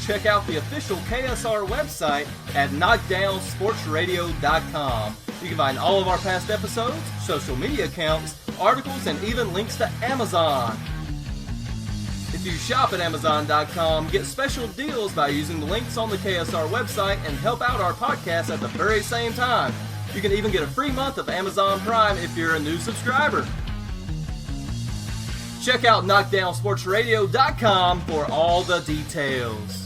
check out the official KSR website at knockdownsportsradio.com. You can find all of our past episodes, social media accounts, articles, and even links to Amazon. If you shop at Amazon.com, get special deals by using the links on the KSR website and help out our podcast at the very same time. You can even get a free month of Amazon Prime if you're a new subscriber. Check out knockdownsportsradio.com for all the details.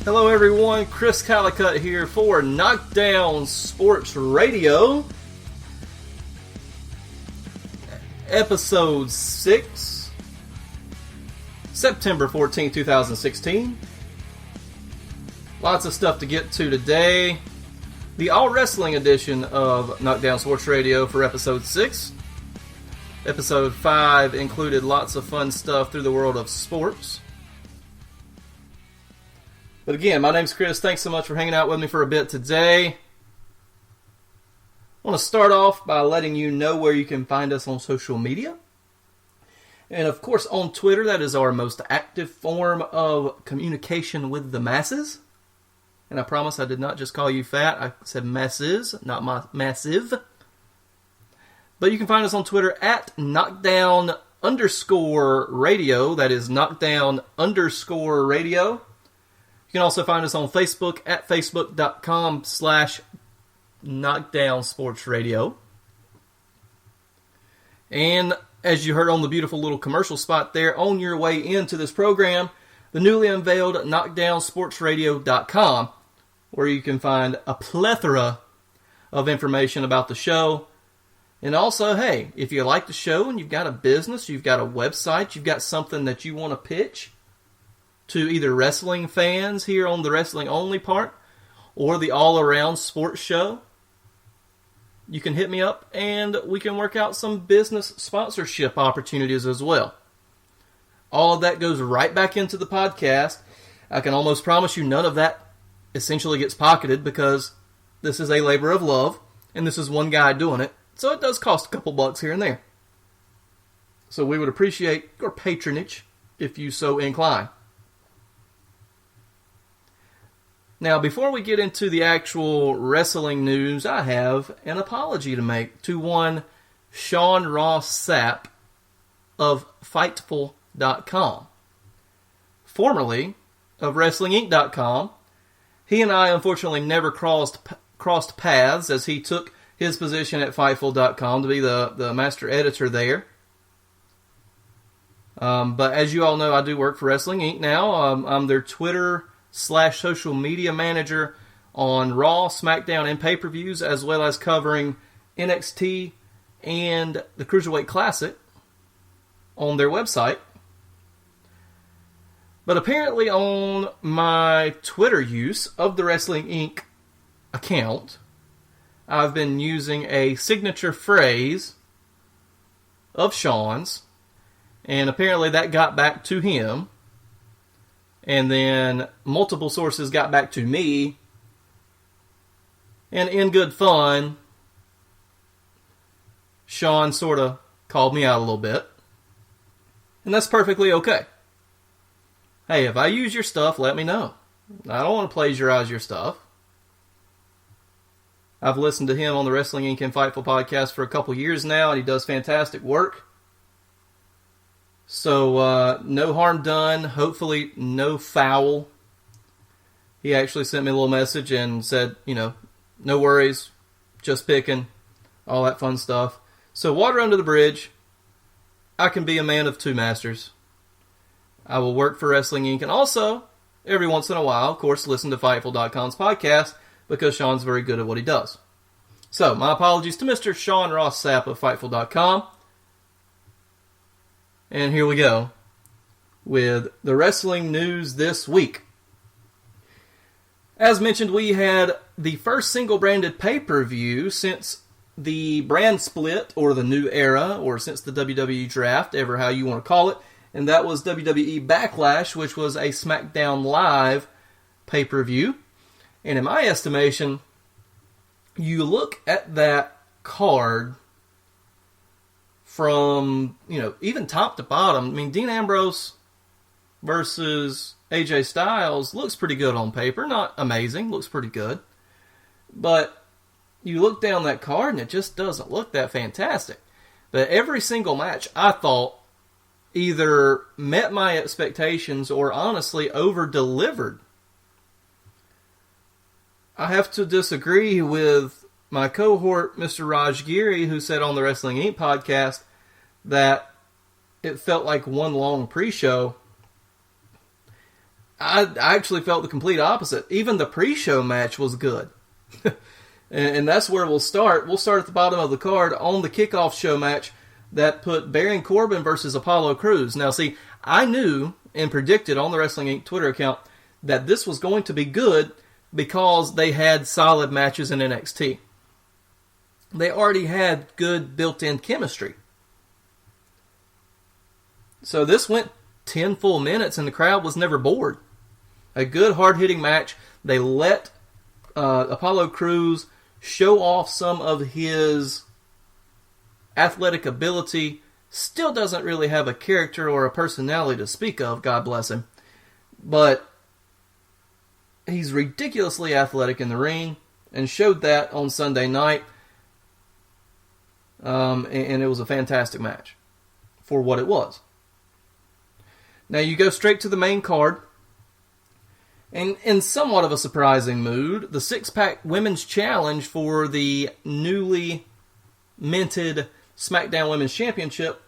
Hello everyone, Chris Callicutt here for Knockdown Sports Radio. Episode 6, September 14, 2016. Lots of stuff to get to today. The All Wrestling edition of Knockdown Sports Radio for Episode 6. Episode 5 included lots of fun stuff through the world of sports. But again, my name's Chris. Thanks so much for hanging out with me for a bit today. I want to start off by letting you know where you can find us on social media. And of course on Twitter, that is our most active form of communication with the masses. And I promise I did not just call you fat, I said masses, not massive. But you can find us on Twitter at knockdown_radio, that is knockdown_radio. You can also find us on Facebook at facebook.com/knockdownsportsradio. And as you heard on the beautiful little commercial spot there, on your way into this program, the newly unveiled knockdownsportsradio.com, where you can find a plethora of information about the show. And also, hey, if you like the show and you've got a business, you've got a website, you've got something that you want to pitch to either wrestling fans here on the wrestling only part or the all-around sports show, you can hit me up and we can work out some business sponsorship opportunities as well. All of that goes right back into the podcast. I can almost promise you none of that essentially gets pocketed because this is a labor of love and this is one guy doing it. So it does cost a couple bucks here and there. So we would appreciate your patronage if you so incline. Now, before we get into the actual wrestling news, I have an apology to make to one Sean Ross Sapp of Fightful.com, formerly of WrestlingInc.com. He and I, unfortunately, never crossed paths as he took his position at Fightful.com to be the master editor there. But as you all know, I do work for Wrestling Inc. now. I'm their Twitter/social media manager on Raw, SmackDown, and pay-per-views, as well as covering NXT and the Cruiserweight Classic on their website. But apparently on my Twitter use of the Wrestling Inc. account, I've been using a signature phrase of Sean's, and apparently that got back to him. And then multiple sources got back to me. And in good fun, Sean sort of called me out a little bit. And that's perfectly okay. Hey, if I use your stuff, let me know. I don't want to plagiarize your stuff. I've listened to him on the Wrestling Inc. and Fightful podcast for a couple years now, and he does fantastic work. So, no harm done. Hopefully, no foul. He actually sent me a little message and said, no worries, just picking, all that fun stuff. So, water under the bridge. I can be a man of two masters. I will work for Wrestling Inc. and also, every once in a while, of course, listen to Fightful.com's podcast because Sean's very good at what he does. So, my apologies to Mr. Sean Ross Sapp of Fightful.com. And here we go with the wrestling news this week. As mentioned, we had the first single-branded pay-per-view since the brand split, or the new era, or since the WWE draft, ever how you want to call it, and that was WWE Backlash, which was a SmackDown Live pay-per-view. And in my estimation, you look at that card from, even top to bottom. I mean, Dean Ambrose versus AJ Styles looks pretty good on paper. Not amazing, looks pretty good. But you look down that card and it just doesn't look that fantastic. But every single match, I thought, either met my expectations or honestly over-delivered. I have to disagree with my cohort, Mr. Raj Giri, who said on the Wrestling Inc. podcast that it felt like one long pre-show. I actually felt the complete opposite. Even the pre-show match was good. And that's where we'll start. We'll start at the bottom of the card on the kickoff show match that put Baron Corbin versus Apollo Crews. Now, see, I knew and predicted on the Wrestling Inc. Twitter account that this was going to be good because they had solid matches in NXT. They already had good built-in chemistry. So this went 10 full minutes and the crowd was never bored. A good hard-hitting match. They let Apollo Crews show off some of his athletic ability. Still doesn't really have a character or a personality to speak of, God bless him. But he's ridiculously athletic in the ring and showed that on Sunday night. And it was a fantastic match for what it was. Now you go straight to the main card. And in somewhat of a surprising mood, the six-pack women's challenge for the newly minted SmackDown Women's Championship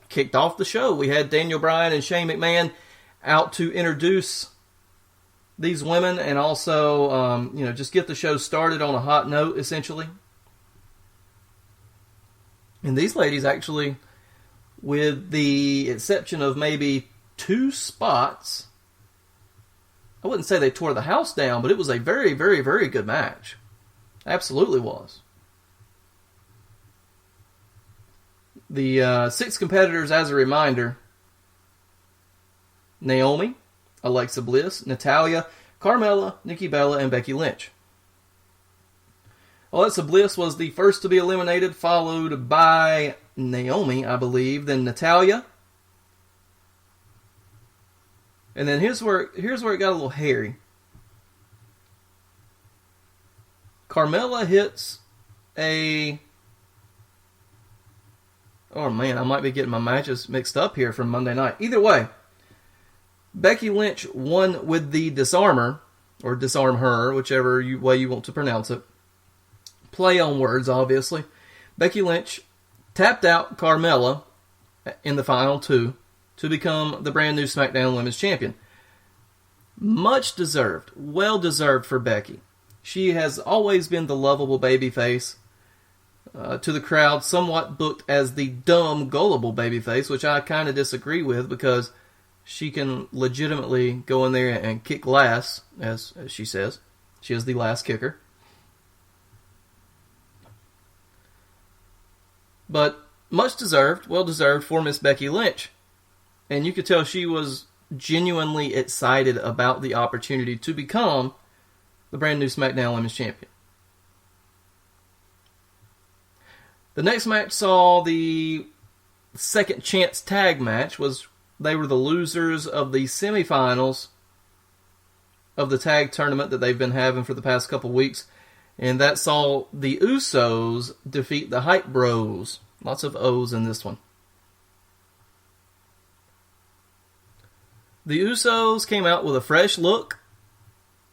kicked off the show. We had Daniel Bryan and Shane McMahon out to introduce these women and also, just get the show started on a hot note, essentially. And these ladies actually, with the exception of maybe 2 spots, I wouldn't say they tore the house down, but it was a very, very, very good match. Absolutely was. The 6 competitors, as a reminder: Naomi, Alexa Bliss, Natalya, Carmella, Nikki Bella, and Becky Lynch. Alexa Bliss was the first to be eliminated, followed by Naomi, I believe, then Natalya. And then here's where it got a little hairy. Carmella hits a... Oh man, I might be getting my matches mixed up here from Monday night. Either way, Becky Lynch won with the disarmer, or disarm her, whichever way you want to pronounce it. Play on words, obviously. Becky Lynch tapped out Carmella in the final 2 to become the brand new SmackDown Women's Champion. Much deserved. Well deserved for Becky. She has always been the lovable babyface to the crowd, somewhat booked as the dumb, gullible babyface, which I kind of disagree with because she can legitimately go in there and kick glass, as she says. She is the last kicker. But much deserved, well deserved for Miss Becky Lynch. And you could tell she was genuinely excited about the opportunity to become the brand new SmackDown Women's Champion. The next match saw the second chance tag match. They were the losers of the semifinals of the tag tournament that they've been having for the past couple weeks. And that saw the Usos defeat the Hype Bros. Lots of O's in this one. The Usos came out with a fresh look.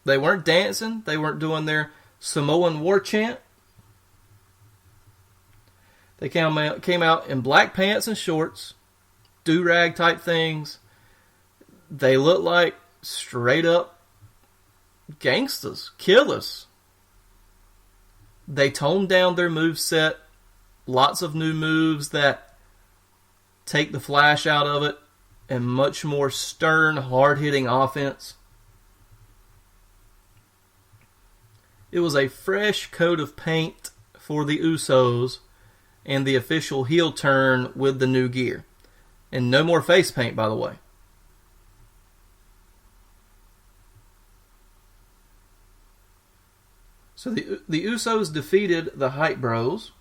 They weren't dancing. They weren't doing their Samoan war chant. They came out in black pants and shorts, do-rag type things. They looked like straight up gangsters, killers. They toned down their moveset. Lots of new moves that take the flash out of it, and much more stern, hard-hitting offense. It was a fresh coat of paint for the Usos and the official heel turn with the new gear. And no more face paint, by the way. So the Usos defeated the Hype Bros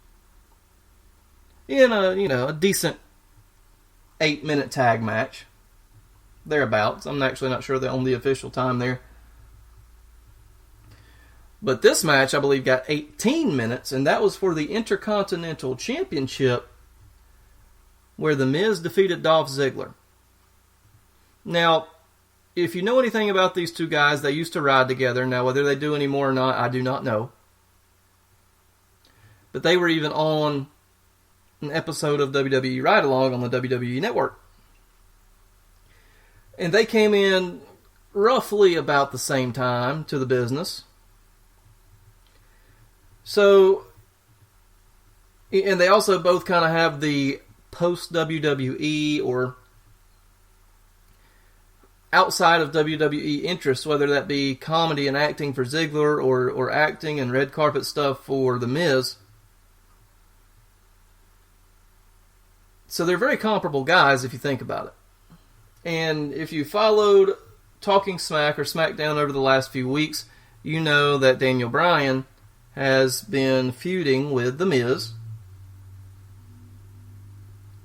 in a decent 8-minute tag match. Thereabouts. I'm actually not sure on the official time there. But this match, I believe, got 18 minutes, and that was for the Intercontinental Championship, where The Miz defeated Dolph Ziggler. Now, if you know anything about these two guys, they used to ride together. Now, whether they do anymore or not, I do not know. But they were even on an episode of WWE Ride Along on the WWE Network. And they came in roughly about the same time to the business. So, and they also both kind of have the post-WWE or outside of WWE interests, whether that be comedy and acting for Ziggler or acting and red carpet stuff for The Miz. So they're very comparable guys if you think about it. And if you followed Talking Smack or SmackDown over the last few weeks, you know that Daniel Bryan has been feuding with The Miz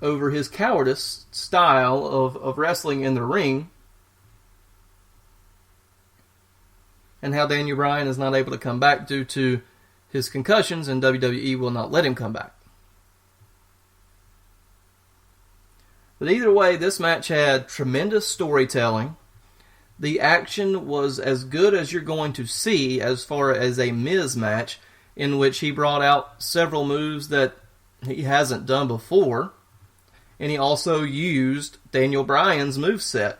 over his cowardice style of wrestling in the ring, and how Daniel Bryan is not able to come back due to his concussions, and WWE will not let him come back. But either way, this match had tremendous storytelling. The action was as good as you're going to see as far as a Miz match, in which he brought out several moves that he hasn't done before. And he also used Daniel Bryan's moveset.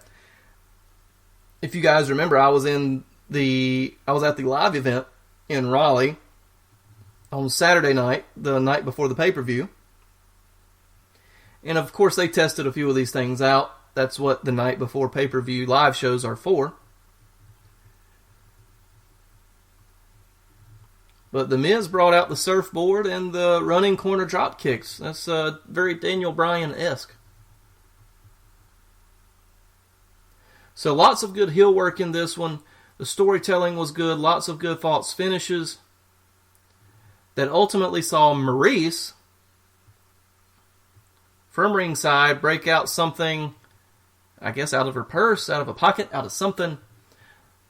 If you guys remember, I was at the live event in Raleigh on Saturday night, the night before the pay-per-view. And of course they tested a few of these things out. That's what the night before pay-per-view live shows are for. But The Miz brought out the surfboard and the running corner drop kicks. That's very Daniel Bryan-esque. So lots of good heel work in this one. The storytelling was good. Lots of good false finishes that ultimately saw Maurice from ringside break out something, I guess out of her purse, out of a pocket, out of something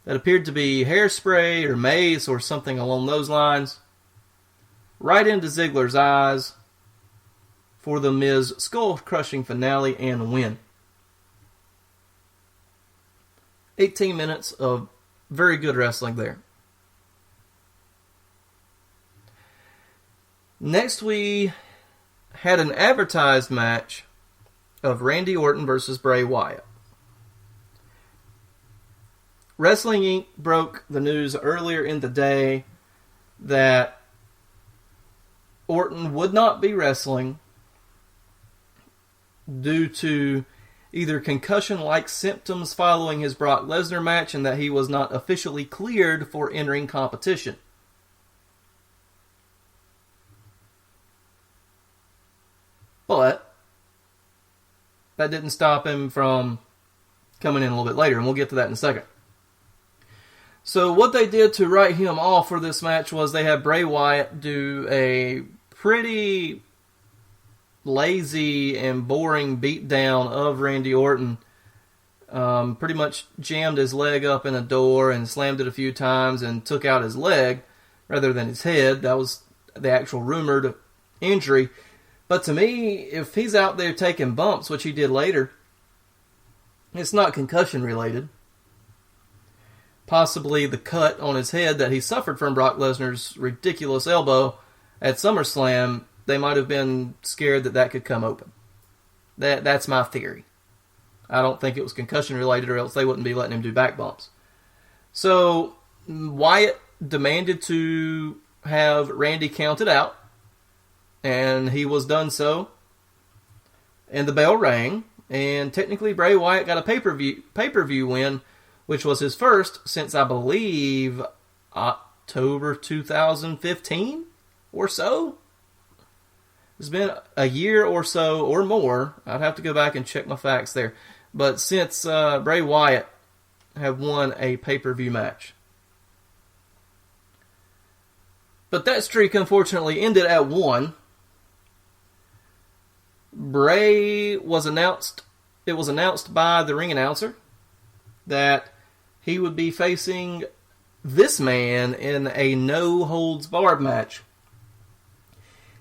that appeared to be hairspray or mace or something along those lines, right into Ziggler's eyes for the Miz skull-crushing finale and win. 18 minutes of very good wrestling there. Next, we had an advertised match of Randy Orton versus Bray Wyatt. Wrestling Inc. broke the news earlier in the day that Orton would not be wrestling due to either concussion-like symptoms following his Brock Lesnar match, and that he was not officially cleared for entering competition. But that didn't stop him from coming in a little bit later, and we'll get to that in a second. So what they did to write him off for this match was they had Bray Wyatt do a pretty lazy and boring beatdown of Randy Orton. Pretty much jammed his leg up in a door and slammed it a few times and took out his leg rather than his head. That was the actual rumored injury. But to me, if he's out there taking bumps, which he did later, it's not concussion related. Possibly the cut on his head that he suffered from Brock Lesnar's ridiculous elbow at SummerSlam, they might have been scared that could come open. That's my theory. I don't think it was concussion related, or else they wouldn't be letting him do back bumps. So Wyatt demanded to have Randy counted out, and he was done so. And the bell rang, and technically Bray Wyatt got a pay-per-view win, which was his first since, I believe, October 2015 or so. It's been a year or so or more. I'd have to go back and check my facts there. But since Bray Wyatt have won a pay-per-view match. But that streak unfortunately ended at 1. Bray was announced. It was announced by the ring announcer that he would be facing this man in a no-holds-barred match.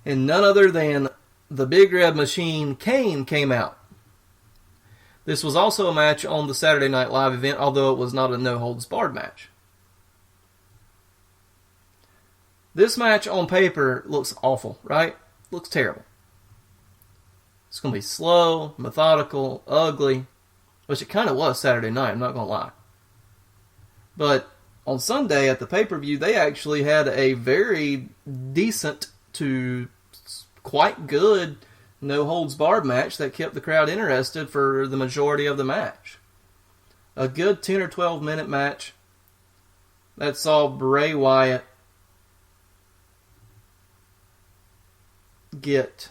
And none other than the Big Red Machine, Kane, came out. This was also a match on the Saturday Night Live event, although it was not a no-holds-barred match. This match on paper looks awful, right? Looks terrible. It's going to be slow, methodical, ugly, which it kind of was Saturday night, I'm not going to lie. But on Sunday at the pay-per-view, they actually had a very decent to quite good no-holds-barred match that kept the crowd interested for the majority of the match. A good 10 or 12 minute match that saw Bray Wyatt get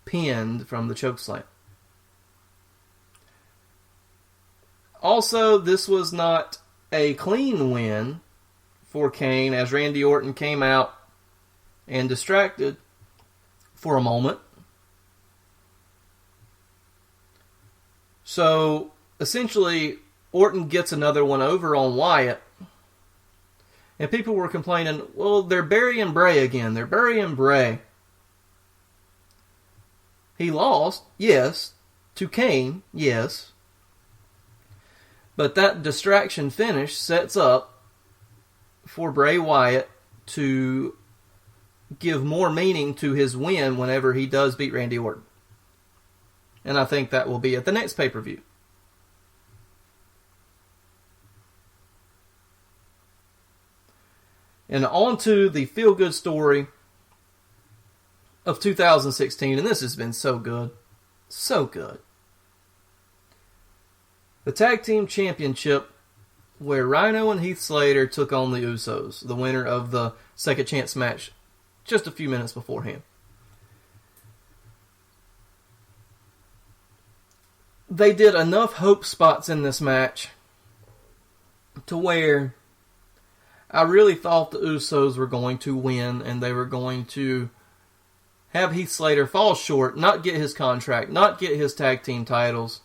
pinned from the chokeslam. Also, this was not a clean win for Kane, as Randy Orton came out and distracted for a moment. So, essentially, Orton gets another one over on Wyatt. And people were complaining, well, they're burying Bray again. They're burying Bray. He lost, yes. To Kane, yes. But that distraction finish sets up for Bray Wyatt to give more meaning to his win whenever he does beat Randy Orton. And I think that will be at the next pay-per-view. And on to the feel-good story of 2016, and this has been so good. So good. The Tag Team Championship, where Rhino and Heath Slater took on the Usos, the winner of the Second Chance match just a few minutes beforehand. They did enough hope spots in this match to where I really thought the Usos were going to win and they were going to have Heath Slater fall short, not get his contract, not get his tag team titles.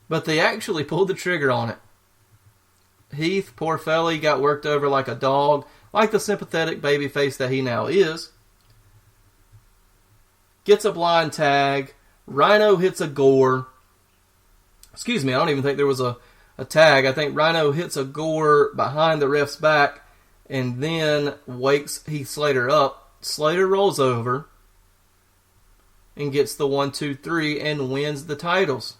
But they actually pulled the trigger on it. Heath, poor fella, got worked over like a dog, like the sympathetic babyface that he now is. Gets a blind tag. Rhino hits a gore. Excuse me, I don't even think there was a tag. I think Rhino hits a gore behind the ref's back and then wakes Heath Slater up. Slater rolls over and gets the 1, 2, 3 and wins the titles.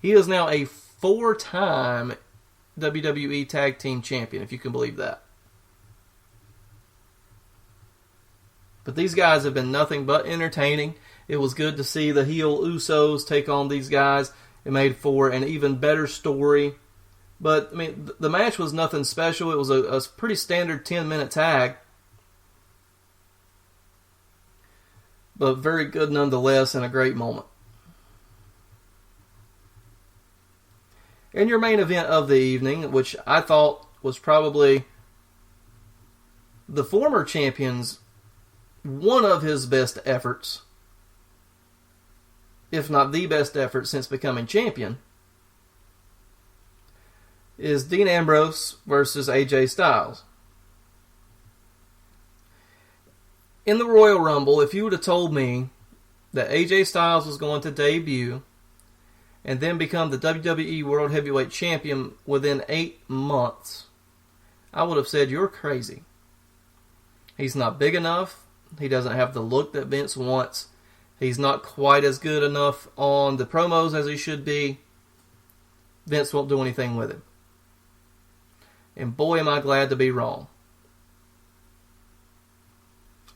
He is now a 4-time WWE Tag Team Champion, if you can believe that. But these guys have been nothing but entertaining. It was good to see the heel Usos take on these guys. It made for an even better story. But, I mean, the match was nothing special. It was a pretty standard 10-minute tag. But very good nonetheless and a great moment. And your main event of the evening, which I thought was probably the former champion's one of his best efforts, if not the best effort since becoming champion, is Dean Ambrose versus AJ Styles. In the Royal Rumble, if you would have told me that AJ Styles was going to debut and then become the WWE World Heavyweight Champion within 8 months, I would have said, you're crazy. He's not big enough. He doesn't have the look that Vince wants. He's not quite as good enough on the promos as he should be. Vince won't do anything with him. And boy, am I glad to be wrong.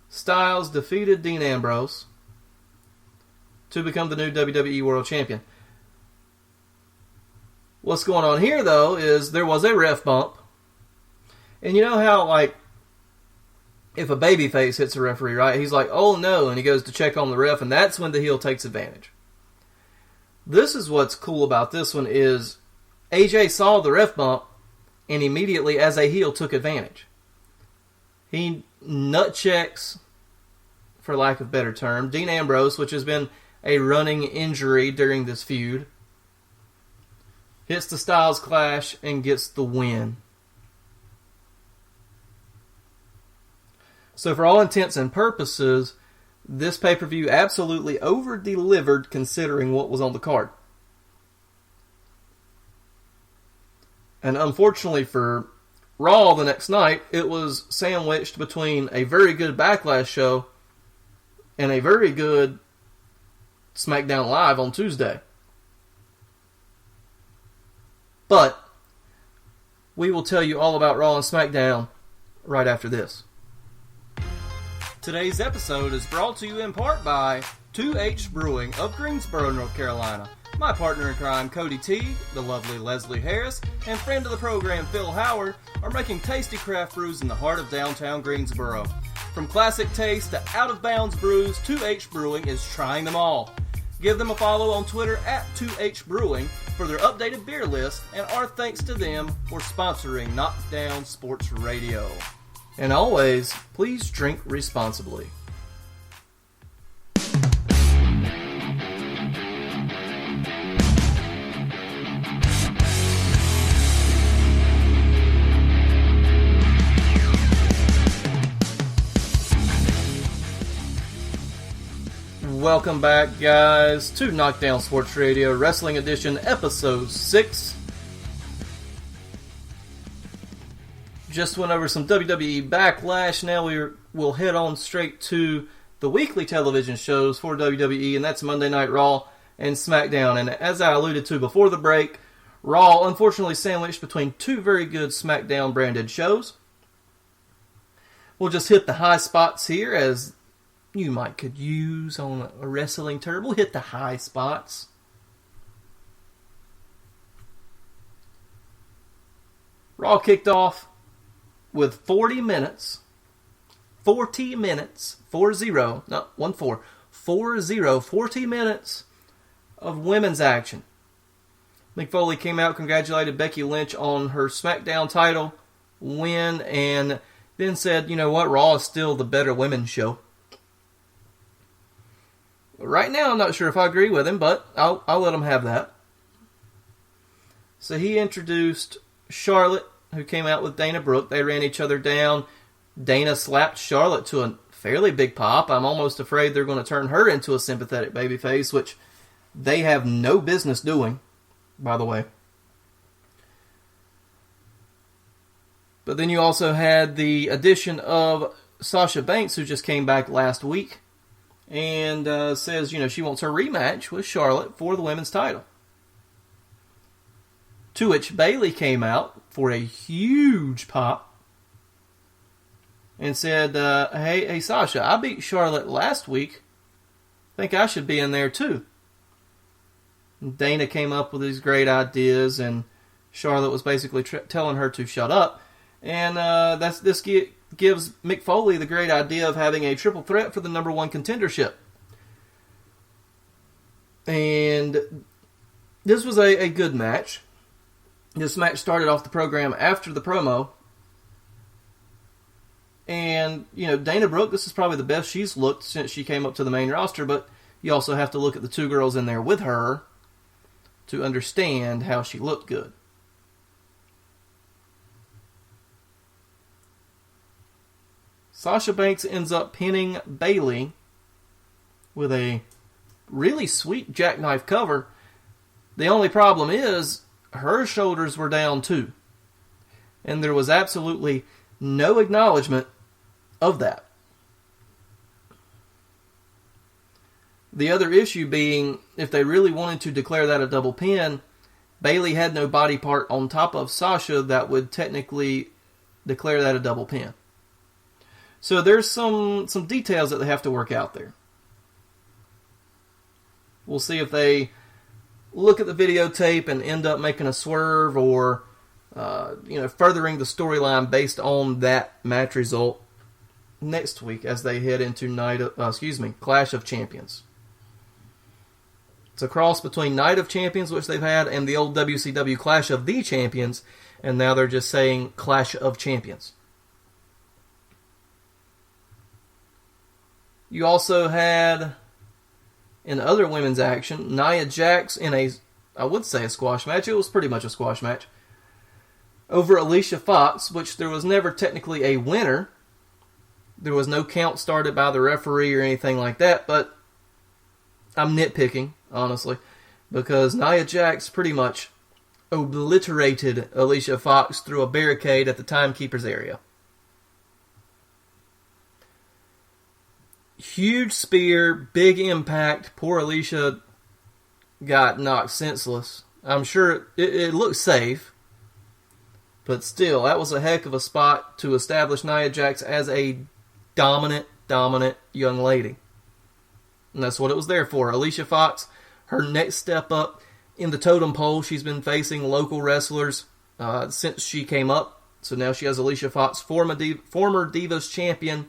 Styles defeated Dean Ambrose to become the new WWE World Champion. What's going on here, though, is there was a ref bump. And you know how, like, if a babyface hits a referee, right, he's like, oh no, and he goes to check on the ref, and that's when the heel takes advantage. This is what's cool about this one is AJ saw the ref bump, and immediately, as a heel, took advantage. He nut checks, for lack of a better term, Dean Ambrose, which has been a running injury during this feud. Hits the Styles Clash and gets the win. So for all intents and purposes, this pay-per-view absolutely over-delivered considering what was on the card. And unfortunately for Raw the next night, it was sandwiched between a very good Backlash show and a very good SmackDown Live on Tuesday. But we will tell you all about Raw and SmackDown right after this. Today's episode is brought to you in part by 2H Brewing of Greensboro, North Carolina. My partner in crime, Cody Teague, the lovely Leslie Harris, and friend of the program, Phil Howard, are making tasty craft brews in the heart of downtown Greensboro. From classic taste to out-of-bounds brews, 2H Brewing is trying them all. Give them a follow on Twitter at 2H Brewing for their updated beer list, and our thanks to them for sponsoring Knockdown Sports Radio. And always, please drink responsibly. Welcome back, guys, to Knockdown Sports Radio, Wrestling Edition, Episode 6. Just went over some WWE Backlash. Now we'll head on straight to the weekly television shows for WWE, and that's Monday Night Raw and SmackDown. And as I alluded to before the break, Raw unfortunately sandwiched between two very good SmackDown branded shows. We'll just hit the high spots here, as you might could use on a wrestling term. We'll hit the high spots. Raw kicked off with 40 minutes, 40 minutes of women's action. Mick Foley came out, congratulated Becky Lynch on her SmackDown title win, and then said, you know what, Raw is still the better women's show. Right now, I'm not sure if I agree with him, but I'll let him have that. So he introduced Charlotte, who came out with Dana Brooke. They ran each other down. Dana slapped Charlotte to a fairly big pop. I'm almost afraid they're going to turn her into a sympathetic babyface, which they have no business doing, by the way. But then you also had the addition of Sasha Banks, who just came back last week, and says, you know, she wants her rematch with Charlotte for the women's title. To which Bayley came out for a huge pop and said, hey Sasha, I beat Charlotte last week. Think I should be in there too. And Dana came up with these great ideas, and Charlotte was basically telling her to shut up. And this gives Mick Foley the great idea of having a triple threat for the number one contendership. And this was a good match. This match started off the program after the promo. And, you know, Dana Brooke, this is probably the best she's looked since she came up to the main roster, but you also have to look at the two girls in there with her to understand how she looked good. Sasha Banks ends up pinning Bayley with a really sweet jackknife cover. The only problem is her shoulders were down too. And there was absolutely no acknowledgement of that. The other issue being, if they really wanted to declare that a double pin, Bayley had no body part on top of Sasha that would technically declare that a double pin. So there's some details that they have to work out there. We'll see if they look at the videotape and end up making a swerve, or furthering the storyline based on that match result next week as they head into Clash of Champions. It's a cross between Night of Champions, which they've had, and the old WCW Clash of the Champions, and now they're just saying Clash of Champions. You also had, in other women's action, Nia Jax in a squash match. It was pretty much a squash match over Alicia Fox, which there was never technically a winner. There was no count started by the referee or anything like that, but I'm nitpicking, honestly, because Nia Jax pretty much obliterated Alicia Fox through a barricade at the timekeeper's area. Huge spear, big impact. Poor Alicia got knocked senseless. I'm sure it looked safe, but still, that was a heck of a spot to establish Nia Jax as a dominant young lady. And that's what it was there for. Alicia Fox, her next step up in the totem pole. She's been facing local wrestlers since she came up. So now she has Alicia Fox, former Divas champion,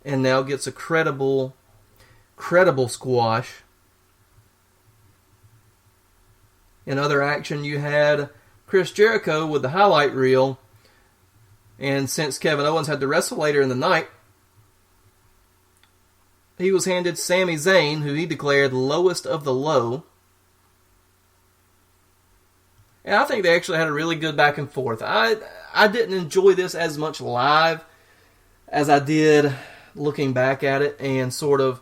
and now gets a credible squash. In other action, you had Chris Jericho with the highlight reel. And since Kevin Owens had to wrestle later in the night, he was handed Sami Zayn, who he declared lowest of the low. And I think they actually had a really good back and forth. I didn't enjoy this as much live as I did looking back at it and sort of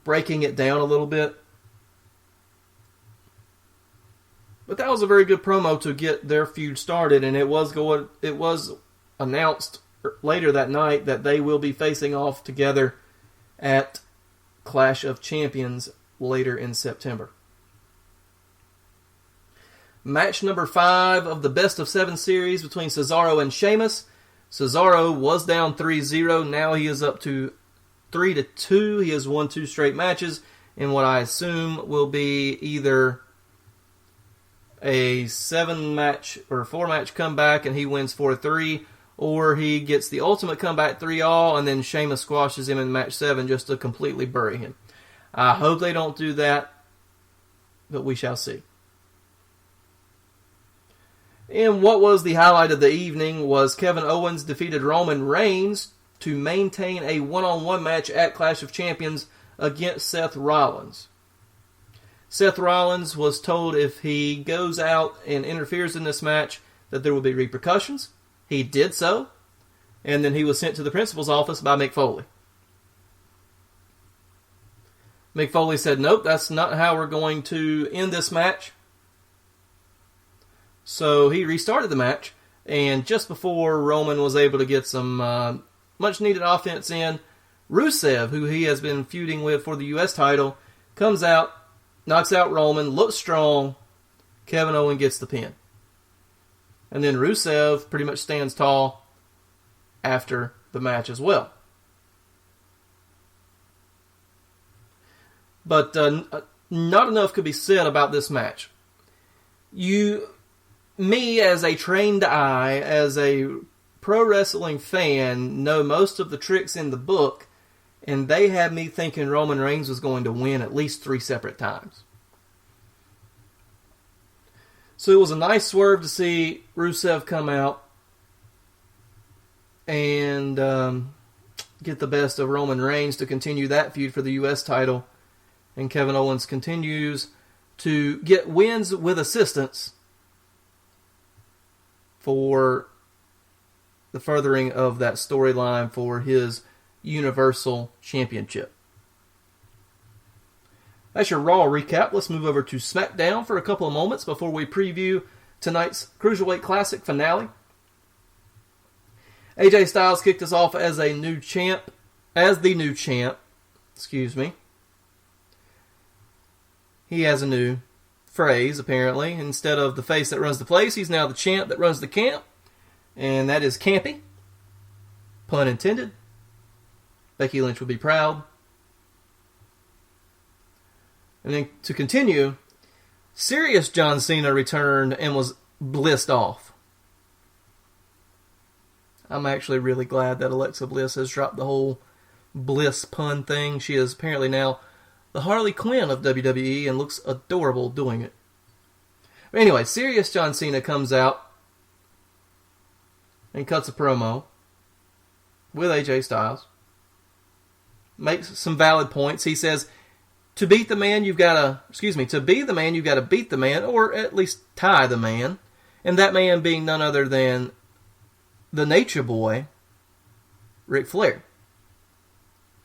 breaking it down a little bit. But that was a very good promo to get their feud started, and it was announced later that night that they will be facing off together at Clash of Champions later in September. Match number 5 of the Best of 7 series between Cesaro and Sheamus. Cesaro was down 3-0. Now he is up to 3-2. He has won 2 straight matches in what I assume will be either a 7-match or 4-match comeback and he wins 4-3, or he gets the ultimate comeback 3-all and then Sheamus squashes him in match 7 just to completely bury him. I hope they don't do that, but we shall see. And what was the highlight of the evening was Kevin Owens defeated Roman Reigns to maintain a one-on-one match at Clash of Champions against Seth Rollins. Seth Rollins was told if he goes out and interferes in this match that there will be repercussions. He did so, and then he was sent to the principal's office by Mick Foley. Mick Foley said, nope, that's not how we're going to end this match. So he restarted the match, and just before Roman was able to get some much-needed offense in, Rusev, who he has been feuding with for the U.S. title, comes out, knocks out Roman, looks strong. Kevin Owens gets the pin. And then Rusev pretty much stands tall after the match as well. But not enough could be said about this match. Me as a trained eye, as a pro wrestling fan, know most of the tricks in the book, and they had me thinking Roman Reigns was going to win at least 3 separate times. So it was a nice swerve to see Rusev come out and get the best of Roman Reigns to continue that feud for the U.S. title. And Kevin Owens continues to get wins with assistance for the furthering of that storyline for his Universal Championship. That's your Raw recap. Let's move over to SmackDown for a couple of moments before we preview tonight's Cruiserweight Classic finale. AJ Styles kicked us off as the new champ. He has a new phrase, apparently. Instead of the face that runs the place, he's now the champ that runs the camp. And that is campy. Pun intended. Becky Lynch would be proud. And then to continue, serious John Cena returned and was blissed off. I'm actually really glad that Alexa Bliss has dropped the whole bliss pun thing. She is apparently now the Harley Quinn of WWE and looks adorable doing it. But anyway, serious John Cena comes out and cuts a promo with AJ Styles. Makes some valid points. He says, to be the man, you've got to beat the man, or at least tie the man. And that man being none other than the Nature Boy, Ric Flair,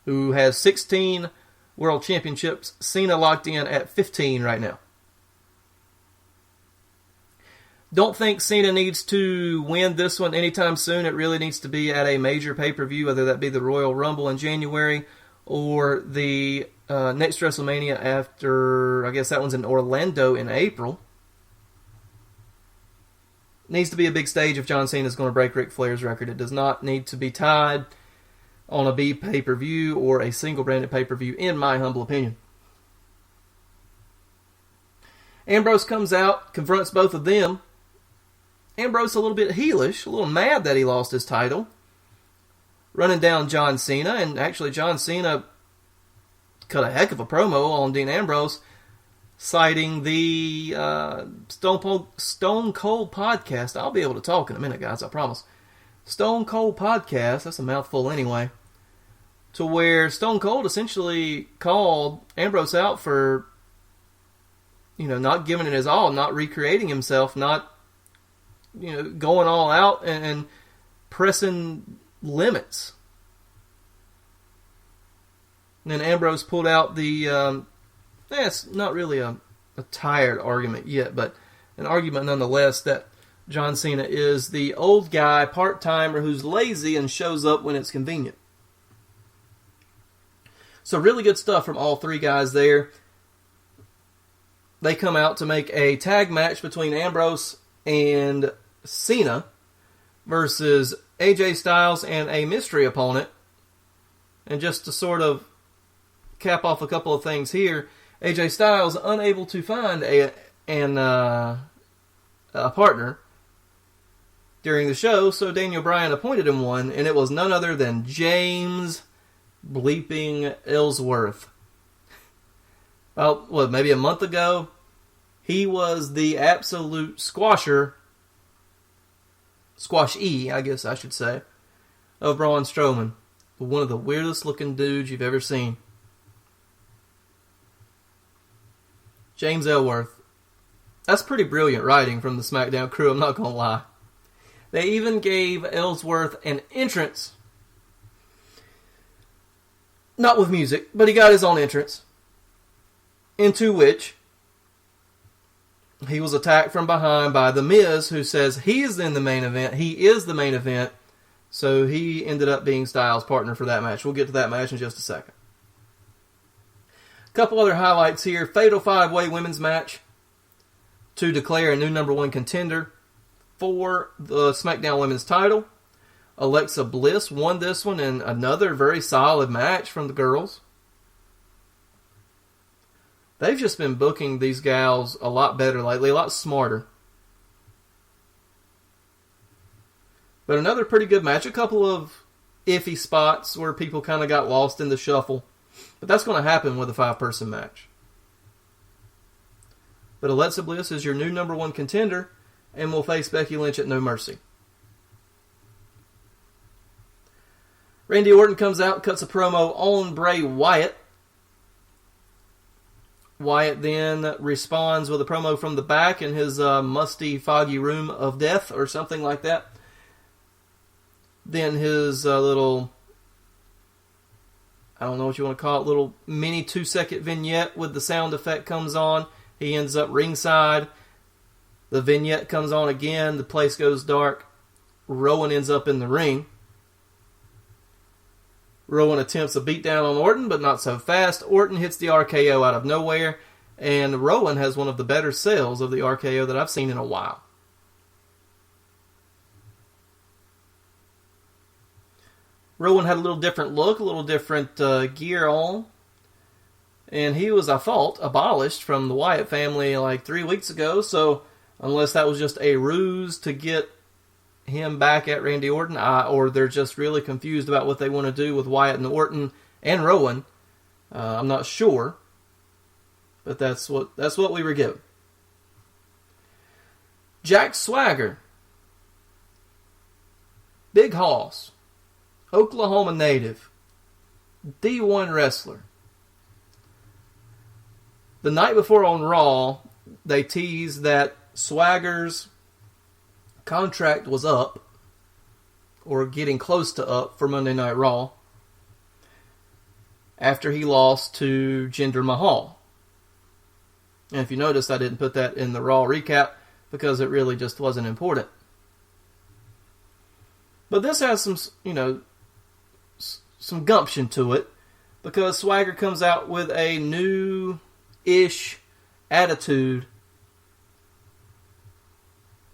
who has 16 World Championships. Cena locked in at 15 right now. Don't think Cena needs to win this one anytime soon. It really needs to be at a major pay-per-view, whether that be the Royal Rumble in January or the next WrestleMania after, I guess that one's in Orlando in April. Needs to be a big stage if John Cena is going to break Ric Flair's record. It does not need to be tied on a B pay-per-view or a single-branded pay-per-view, in my humble opinion. Ambrose comes out, confronts both of them. Ambrose a little bit heelish, a little mad that he lost his title, running down John Cena, and actually John Cena cut a heck of a promo on Dean Ambrose, citing the Stone Cold podcast. I'll be able to talk in a minute, guys, I promise. Stone Cold podcast, that's a mouthful anyway, to where Stone Cold essentially called Ambrose out for, not giving it his all, not recreating himself, not going all out and pressing limits. And then Ambrose pulled out the, it's not really a tired argument yet, but an argument nonetheless that John Cena is the old guy, part-timer who's lazy and shows up when it's convenient. So really good stuff from all three guys there. They come out to make a tag match between Ambrose and Cena versus AJ Styles and a mystery opponent. And just to sort of cap off a couple of things here, AJ Styles unable to find a partner during the show, so Daniel Bryan appointed him one, and it was none other than James bleeping Ellsworth. Well, maybe a month ago, he was the absolute squashy, I guess I should say, of Braun Strowman. One of the weirdest looking dudes you've ever seen. James Ellsworth. That's pretty brilliant writing from the SmackDown crew, I'm not going to lie. They even gave Ellsworth an entrance. Not with music, but he got his own entrance. Into which he was attacked from behind by The Miz, who says he is in the main event. He is the main event. So he ended up being Styles' partner for that match. We'll get to that match in just a second. A couple other highlights here. Fatal 5-Way women's match to declare a new number one contender for the SmackDown Women's title. Alexa Bliss won this one in another very solid match from the girls. They've just been booking these gals a lot better lately, a lot smarter. But another pretty good match. A couple of iffy spots where people kind of got lost in the shuffle. But that's going to happen with a 5-person match. But Alexa Bliss is your new number one contender and will face Becky Lynch at No Mercy. Randy Orton comes out, cuts a promo on Bray Wyatt. Wyatt then responds with a promo from the back in his musty, foggy room of death or something like that. Then his little, I don't know what you want to call it, little mini 2-second vignette with the sound effect comes on. He ends up ringside. The vignette comes on again. The place goes dark. Rowan ends up in the ring. Rowan attempts a beatdown on Orton, but not so fast. Orton hits the RKO out of nowhere, and Rowan has one of the better sells of the RKO that I've seen in a while. Rowan had a little different look, a little different gear on, and he was, I thought, abolished from the Wyatt family like 3 weeks ago, so unless that was just a ruse to get him back at Randy Orton, or they're just really confused about what they want to do with Wyatt and Orton and Rowan. I'm not sure, but that's what we were given. Jack Swagger, Big Hoss, Oklahoma native, D1 wrestler. The night before on Raw, they teased that Swagger's contract was up, or getting close to up, for Monday Night Raw, after he lost to Jinder Mahal. And if you noticed, I didn't put that in the Raw recap because it really just wasn't important. But this has some gumption to it, because Swagger comes out with a new-ish attitude,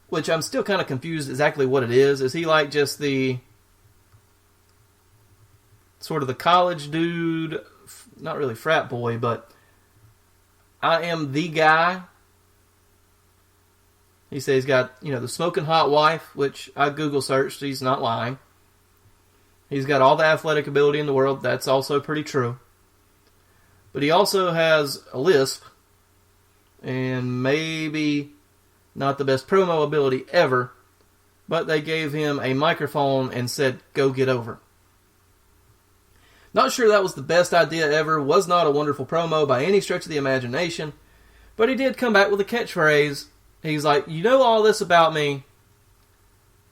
which I'm still kind of confused exactly what it is. Is he like just the sort of the college dude, not really frat boy, but I am the guy? He says he's got, the smoking hot wife, which I Google searched. He's not lying. He's got all the athletic ability in the world. That's also pretty true. But he also has a lisp, and maybe not the best promo ability ever, but they gave him a microphone and said, go get over. Not sure that was the best idea ever. Was not a wonderful promo by any stretch of the imagination, but he did come back with a catchphrase. He's like, you know all this about me,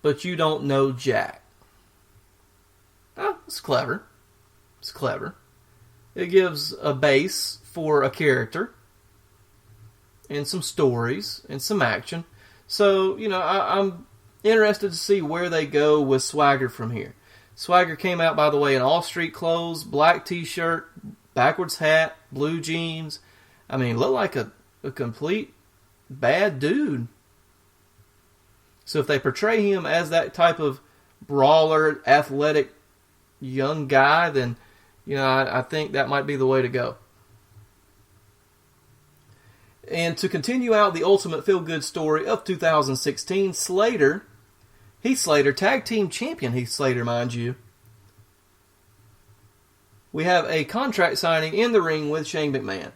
but you don't know Jack. Oh, it's clever. It's clever. It gives a base for a character, and some stories, and some action. So, I'm interested to see where they go with Swagger from here. Swagger came out, by the way, in all-street clothes, black t-shirt, backwards hat, blue jeans. I mean, looked like a complete bad dude. So if they portray him as that type of brawler, athletic, young guy, then, I think that might be the way to go. And to continue out the ultimate feel-good story of 2016, Heath Slater, tag team champion Heath Slater, mind you. We have a contract signing in the ring with Shane McMahon.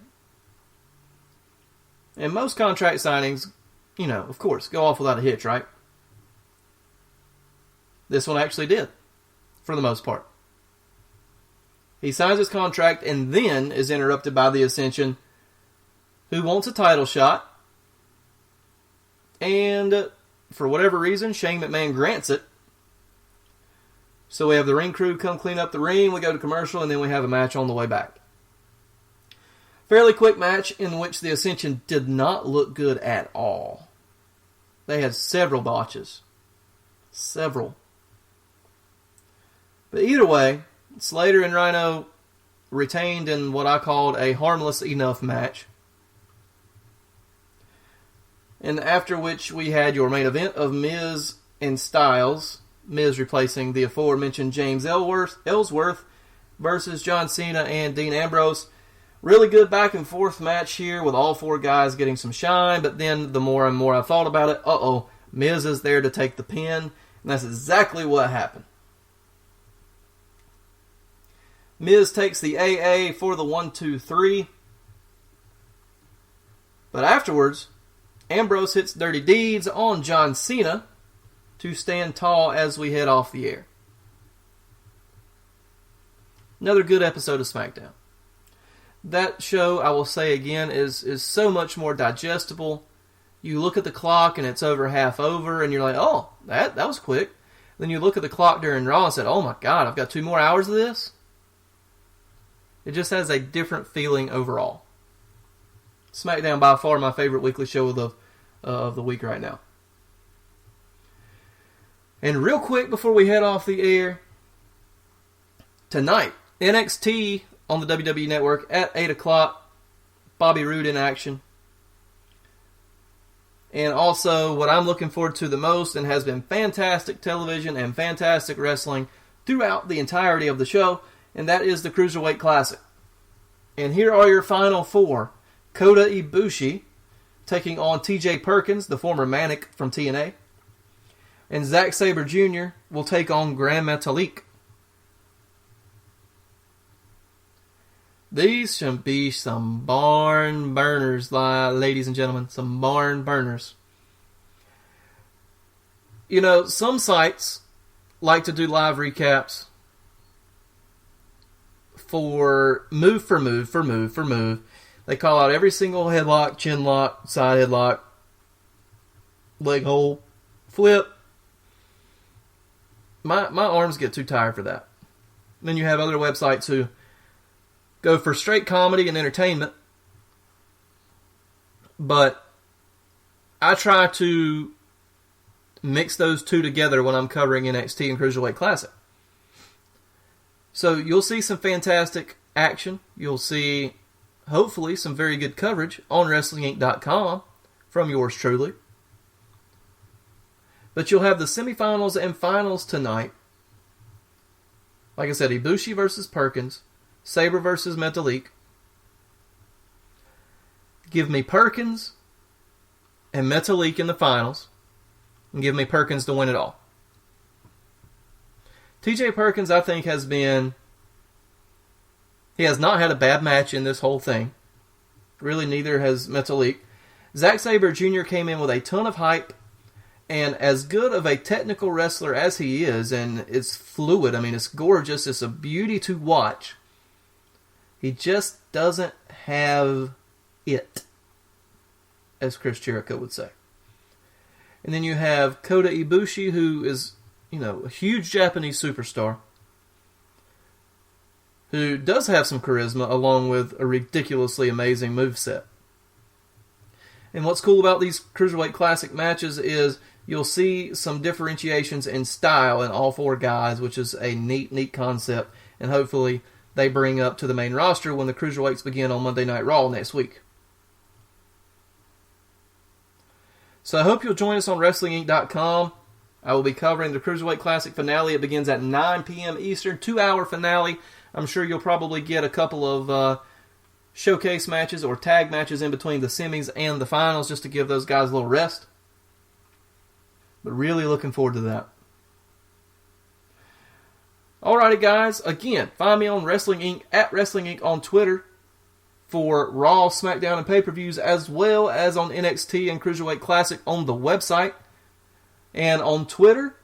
And most contract signings, of course, go off without a hitch, right? This one actually did, for the most part. He signs his contract and then is interrupted by the Ascension, who wants a title shot. And for whatever reason, Shane McMahon grants it. So we have the ring crew come clean up the ring, we go to commercial, and then we have a match on the way back. Fairly quick match in which the Ascension did not look good at all. They had several botches. Several. But either way, Slater and Rhino retained in what I called a harmless enough match. And after which we had your main event of Miz and Styles. Miz replacing the aforementioned James Ellsworth versus John Cena and Dean Ambrose. Really good back and forth match here with all four guys getting some shine. But then the more and more I thought about it, Miz is there to take the pin. And that's exactly what happened. Miz takes the AA for the 1-2-3. But afterwards, Ambrose hits Dirty Deeds on John Cena to stand tall as we head off the air. Another good episode of SmackDown. That show, I will say again, is so much more digestible. You look at the clock and it's over half over and you're like, oh, that was quick. Then you look at the clock during Raw and said, oh my God, I've got 2 more hours of this. It just has a different feeling overall. SmackDown, by far, my favorite weekly show of the week right now. And real quick before we head off the air, tonight, NXT on the WWE Network at 8 o'clock, Bobby Roode in action. And also, what I'm looking forward to the most, and has been fantastic television and fantastic wrestling throughout the entirety of the show, and that is the Cruiserweight Classic. And here are your final 4. Kota Ibushi taking on TJ Perkins, the former Manic from TNA. And Zack Sabre Jr. will take on Gran Metalik. These should be some barn burners, ladies and gentlemen. Some barn burners. You know, some sites like to do live recaps for move. They call out every single headlock, chin lock, side headlock, leg hold, flip. My arms get too tired for that. Then you have other websites who go for straight comedy and entertainment. But I try to mix those two together when I'm covering NXT and Cruiserweight Classic. So you'll see some fantastic action. You'll see, hopefully, some very good coverage on WrestlingInc.com from yours truly. But you'll have the semifinals and finals tonight. Like I said, Ibushi versus Perkins. Sabre versus Metalik. Give me Perkins and Metalik in the finals. And give me Perkins to win it all. TJ Perkins, I think, he has not had a bad match in this whole thing. Really, neither has Metalik. Zack Sabre Jr. came in with a ton of hype. And as good of a technical wrestler as he is, and it's fluid, I mean, it's gorgeous, it's a beauty to watch. He just doesn't have it, as Chris Jericho would say. And then you have Kota Ibushi, who is, you know, a huge Japanese superstar, who does have some charisma, along with a ridiculously amazing moveset. And what's cool about these Cruiserweight Classic matches is you'll see some differentiations in style in all four guys, which is a neat concept, and hopefully they bring up to the main roster when the Cruiserweights begin on Monday Night Raw next week. So I hope you'll join us on WrestlingInc.com. I will be covering the Cruiserweight Classic finale. It begins at 9 p.m. Eastern, 2-hour finale. I'm sure you'll probably get a couple of showcase matches or tag matches in between the semis and the finals just to give those guys a little rest. But really looking forward to that. Alrighty, guys. Again, find me on Wrestling Inc. at Wrestling Inc. on Twitter for Raw, SmackDown, and pay-per-views, as well as on NXT and Cruiserweight Classic on the website. And on Twitter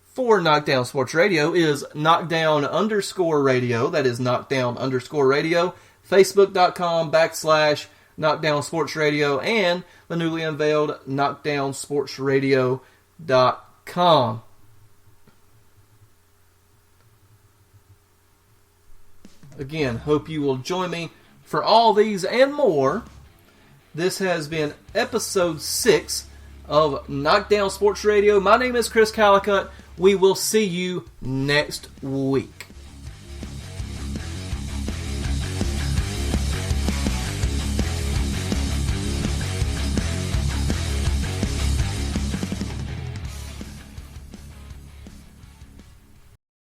for Knockdown Sports Radio is Knockdown_radio. That is Knockdown_radio. Facebook.com/Knockdown Sports Radio, and the newly unveiled KnockdownSportsRadio.com. Again, hope you will join me for all these and more. This has been episode 6 of Knockdown Sports Radio. My name is Chris Callicutt. We will see you next week.